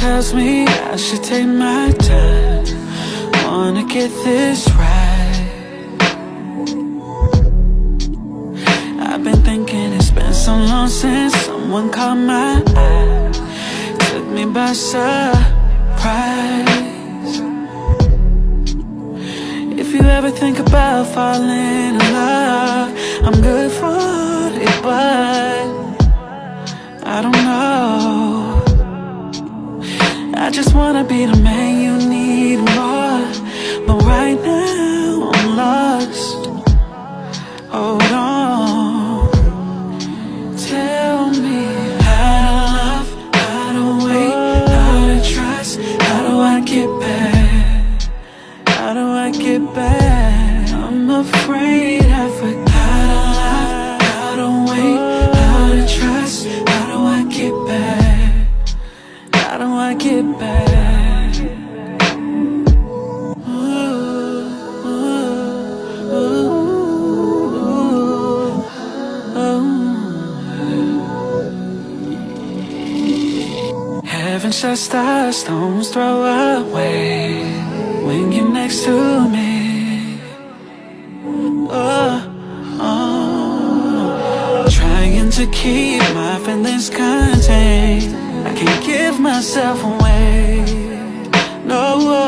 tells me I should take my time. Wanna get this right. I've been thinking it's been so long since someone caught my eye. Took me by surprise. If you ever think about falling in love, I'm good for it, but I don't know. I just wanna be the man you need more, but right now I'm lost. Hold on. Tell me how to love, how to wait, how to trust. How do I get back? How do I get back? I'm afraid I forgot how to love, how to wait, how to trust. How do I get back? How do I get back? Heaven shot stars, stones throw away when you're next to me. Trying to keep my feelings contained. I can't give myself away. No.